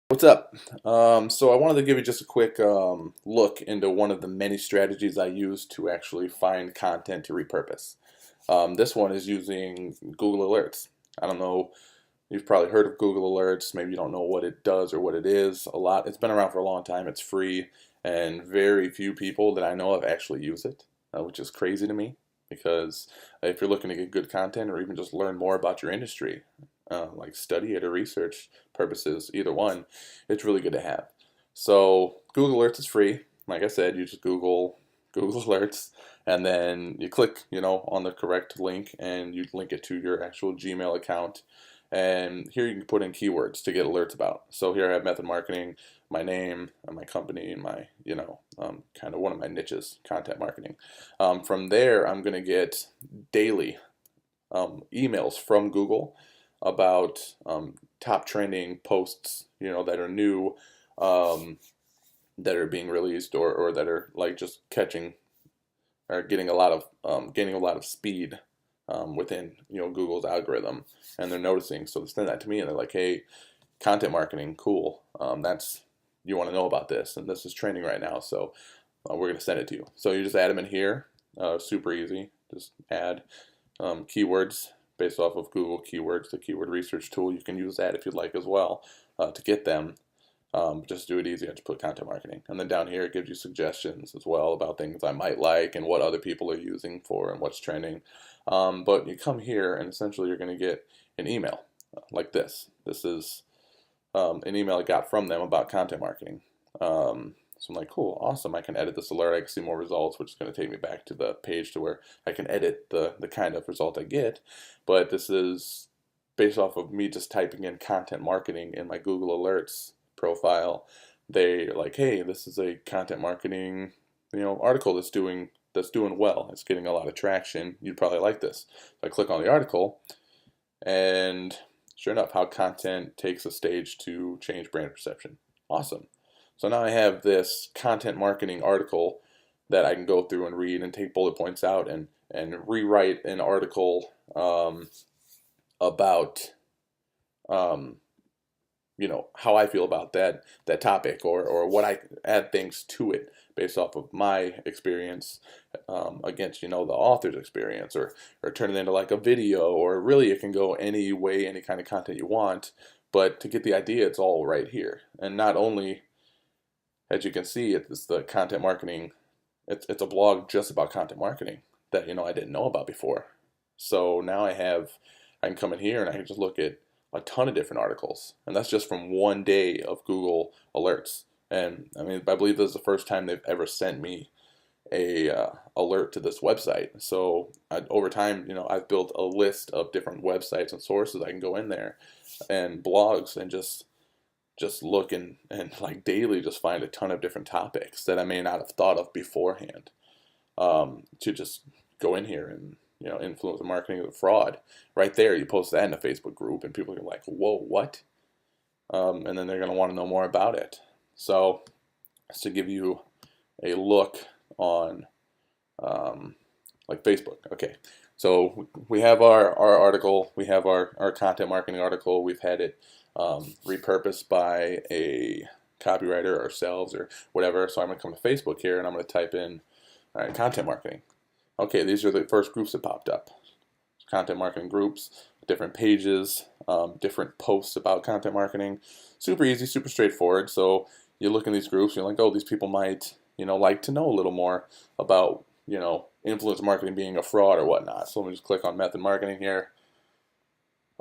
What's up? So I wanted to give you just a quick look into one of the many strategies I use to actually find content to repurpose. This one is using Google Alerts. I don't know, you've probably heard of Google Alerts. Maybe you don't know what it does or what it is. It's been around for a long time. It's free, and very few people that I know of actually use it, which is crazy to me because if you're looking to get good content or even just learn more about your industry, like study it or research purposes, either one, it's really good to have. So Google Alerts is free. Like I said, you just Google Alerts, and then you click, on the correct link, and you link it to your actual Gmail account. And here you can put in keywords to get alerts about. So here I have method marketing, my name, and my company, and my, kind of one of my niches, content marketing. From there, I'm going to get daily emails from Google about top trending posts, that are new, um, that are being released, or that are like just catching or getting a lot of speed within Google's algorithm, and they're noticing. So they send that to me, and they're like, "Hey, content marketing, cool. That's you want to know about this, and this is trending right now. So we're gonna send it to you." So you just add them in here. Super easy. Just add keywords based off of Google keywords, the keyword research tool. You can use that if you'd like as well to get them. Just do it easy. I just put content marketing. And then down here it gives you suggestions as well about things I might like and what other people are using for and what's trending. But you come here and essentially you're going to get an email like this. This is an email I got from them about content marketing. So I'm like, cool, awesome. I can edit this alert. I can see more results, which is going to take me back to the page to where I can edit the kind of result I get. But this is based off of me just typing in content marketing in my Google Alerts profile. They're like, hey, this is a content marketing, article that's doing well. It's getting a lot of traction. You'd probably like this. So I click on the article, and sure enough, how content takes a stage to change brand perception. Awesome. So now I have this content marketing article that I can go through and read and take bullet points out and rewrite an article about um, how I feel about that topic, or what I add things to it based off of my experience against the author's experience, or turn it into like a video, or really it can go any way, any kind of content you want. But to get the idea, it's all right here. And not only, as you can see, it's the content marketing. It's a blog just about content marketing that I didn't know about before. So now I can come in here and I can just look at a ton of different articles, and that's just from one day of Google Alerts. And I mean, I believe this is the first time they've ever sent me a alert to this website. So over time, I've built a list of different websites and sources I can go in there, and blogs, and just look and like daily just find a ton of different topics that I may not have thought of beforehand, to just go in here and influencer marketing is a fraud. Right there, you post that in a Facebook group, and people are like, "Whoa, what?" And then they're going to want to know more about it. So, just to give you a look on like Facebook. Okay, so we have our article, we have our content marketing article. We've had it repurposed by a copywriter ourselves or whatever. So I'm going to come to Facebook here, and I'm going to type in, all right, content marketing. Okay, these are the first groups that popped up. Content marketing groups, different pages, different posts about content marketing. Super easy, super straightforward. So you look in these groups, you're like, oh, these people might, like to know a little more about, influence marketing being a fraud or whatnot. So let me just click on method marketing here.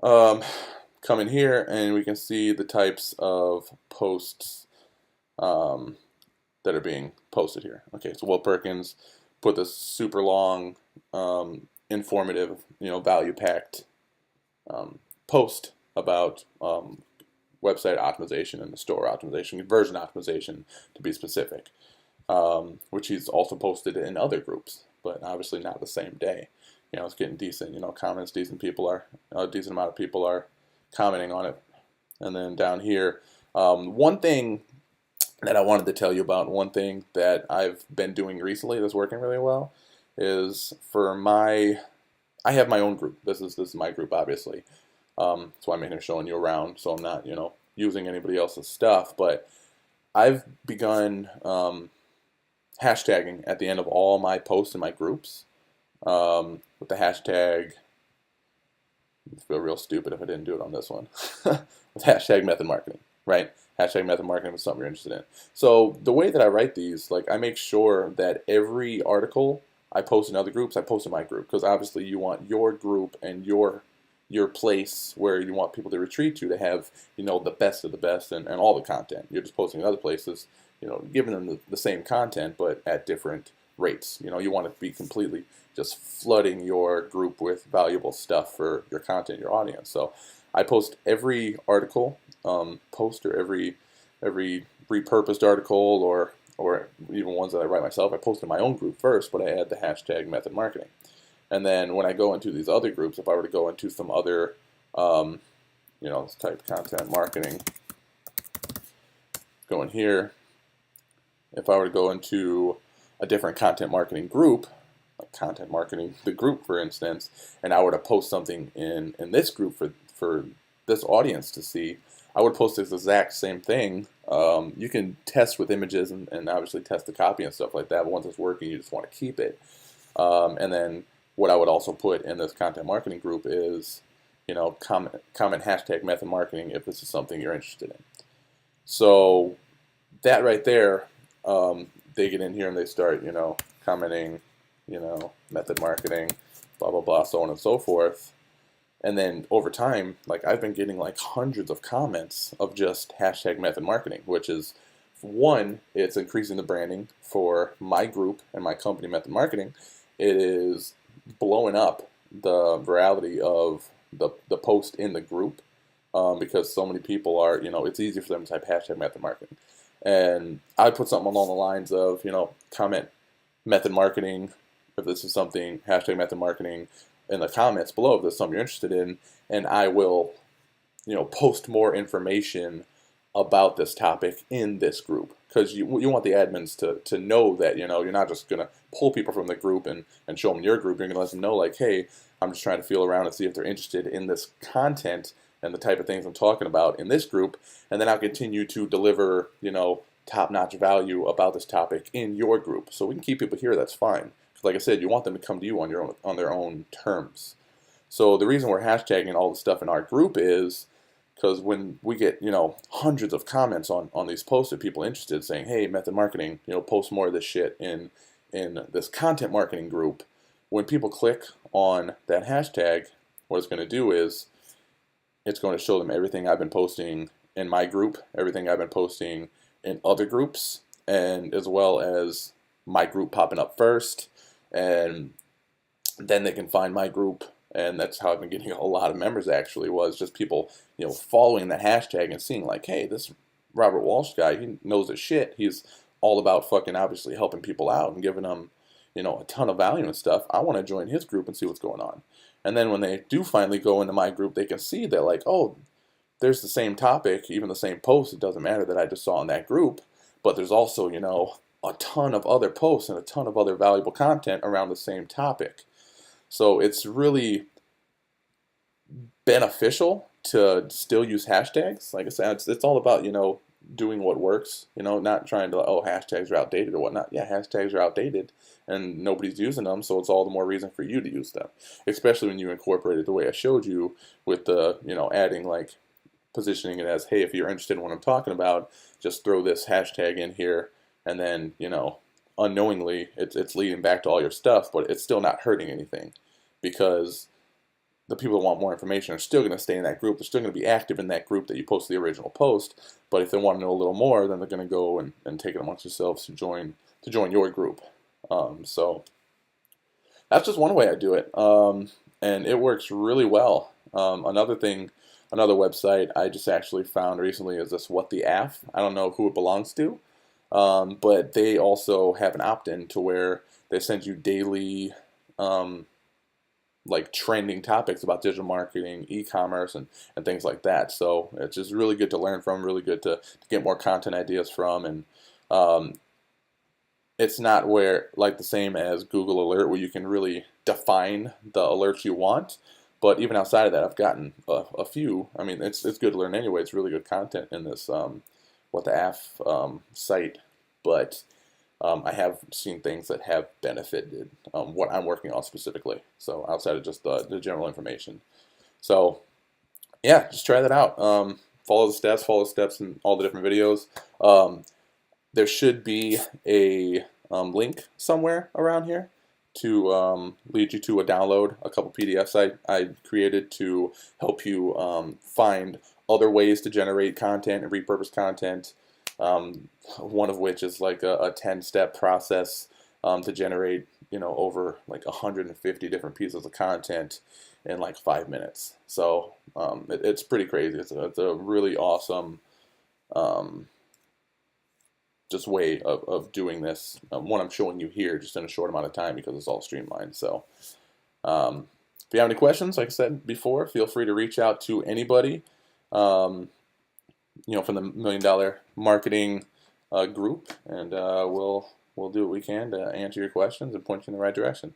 Come in here, and we can see the types of posts that are being posted here. Okay, so Will Perkins put this super long, informative, value-packed post about website optimization and the store optimization, conversion optimization to be specific, which he's also posted in other groups, but obviously not the same day. It's getting decent, comments. A decent amount of people are commenting on it. And then down here, one thing that I wanted to tell you about, one thing that I've been doing recently that's working really well, is I have my own group. This is my group, obviously. So I'm in here showing you around, so I'm not, using anybody else's stuff, but I've begun hashtagging at the end of all my posts in my groups with the hashtag. I feel real stupid if I didn't do it on this one. With hashtag method marketing, right? Hashtag method marketing is something you're interested in. So the way that I write these, like I make sure that every article I post in other groups, I post in my group, because obviously you want your group and your place where you want people to retreat to have, the best of the best and all the content. You're just posting in other places, giving them the same content but at different rates. You want to be completely just flooding your group with valuable stuff for your content, your audience. So I post every article post or every repurposed article or even ones that I write myself. I post in my own group first, but I add the hashtag method marketing. And then when I go into these other groups, if I were to go into some other, let's type content marketing, go in here. If I were to go into a different content marketing group, like content marketing, the group, for instance, and I were to post something in this group for this audience to see, I would post this exact same thing. You can test with images and obviously test the copy and stuff like that, but once it's working, you just want to keep it. And then what I would also put in this content marketing group is, comment hashtag method marketing if this is something you're interested in. So that right there, they get in here and they start, commenting, method marketing, blah, blah, blah, so on and so forth. And then over time, like I've been getting like hundreds of comments of just hashtag method marketing, which is one, it's increasing the branding for my group and my company, Method Marketing. It is blowing up the virality of the post in the group because so many people are, it's easy for them to type hashtag method marketing. And I put something along the lines of, comment method marketing, if this is something, hashtag method marketing, in the comments below if there's something you're interested in, and I will, post more information about this topic in this group, because you want the admins to know that, you're not just going to pull people from the group and show them your group. You're going to let them know, like, hey, I'm just trying to feel around and see if they're interested in this content and the type of things I'm talking about in this group, and then I'll continue to deliver, top-notch value about this topic in your group. So we can keep people here, that's fine. Like I said, you want them to come to you on their own terms. So the reason we're hashtagging all the stuff in our group is because when we get, hundreds of comments on these posts of people interested saying, hey, method marketing, post more of this shit in this content marketing group. When people click on that hashtag, what it's going to do is it's going to show them everything I've been posting in my group, everything I've been posting in other groups, and as well as my group popping up first. And then they can find my group, and that's how I've been getting a lot of members, actually, was just people, following the hashtag and seeing like, hey, this Robert Walsh guy, he knows his shit. He's all about fucking obviously helping people out and giving them, a ton of value and stuff. I want to join his group and see what's going on. And then when they do finally go into my group, they can see that like, oh, there's the same topic, even the same post. It doesn't matter that I just saw in that group, but there's also, a ton of other posts and a ton of other valuable content around the same topic. So it's really beneficial to still use hashtags. Like I said, it's all about, doing what works, not trying to, oh, hashtags are outdated or whatnot. Yeah, hashtags are outdated and nobody's using them, so it's all the more reason for you to use them, especially when you incorporate it the way I showed you with the, adding like positioning it as, hey, if you're interested in what I'm talking about, just throw this hashtag in here. And then, unknowingly, it's leading back to all your stuff, but it's still not hurting anything because the people that want more information are still going to stay in that group. They're still going to be active in that group that you posted the original post. But if they want to know a little more, then they're going to go and take it amongst themselves to join your group. So that's just one way I do it. And it works really well. Another website I just actually found recently is this What the Af. I don't know who it belongs to. But they also have an opt-in to where they send you daily, like trending topics about digital marketing, e-commerce, and things like that. So it's just really good to learn from, really good to get more content ideas from. And it's not where like the same as Google Alert where you can really define the alerts you want, But even outside of that, I've gotten a few. I mean, it's good to learn anyway. It's really good content in this What the Af site, but I have seen things that have benefited what I'm working on specifically. So outside of just the general information. So yeah, just try that out. Follow the steps in all the different videos. There should be a link somewhere around here to lead you to download a couple PDFs I created to help you find other ways to generate content and repurpose content. One of which is like a 10-step process to generate, over like 150 different pieces of content in like 5 minutes. So it's pretty crazy. It's a really awesome just way of doing this. One I'm showing you here just in a short amount of time because it's all streamlined. So if you have any questions, like I said before, feel free to reach out to anybody. From the $1 Million Marketing group, and we'll do what we can to answer your questions and point you in the right direction.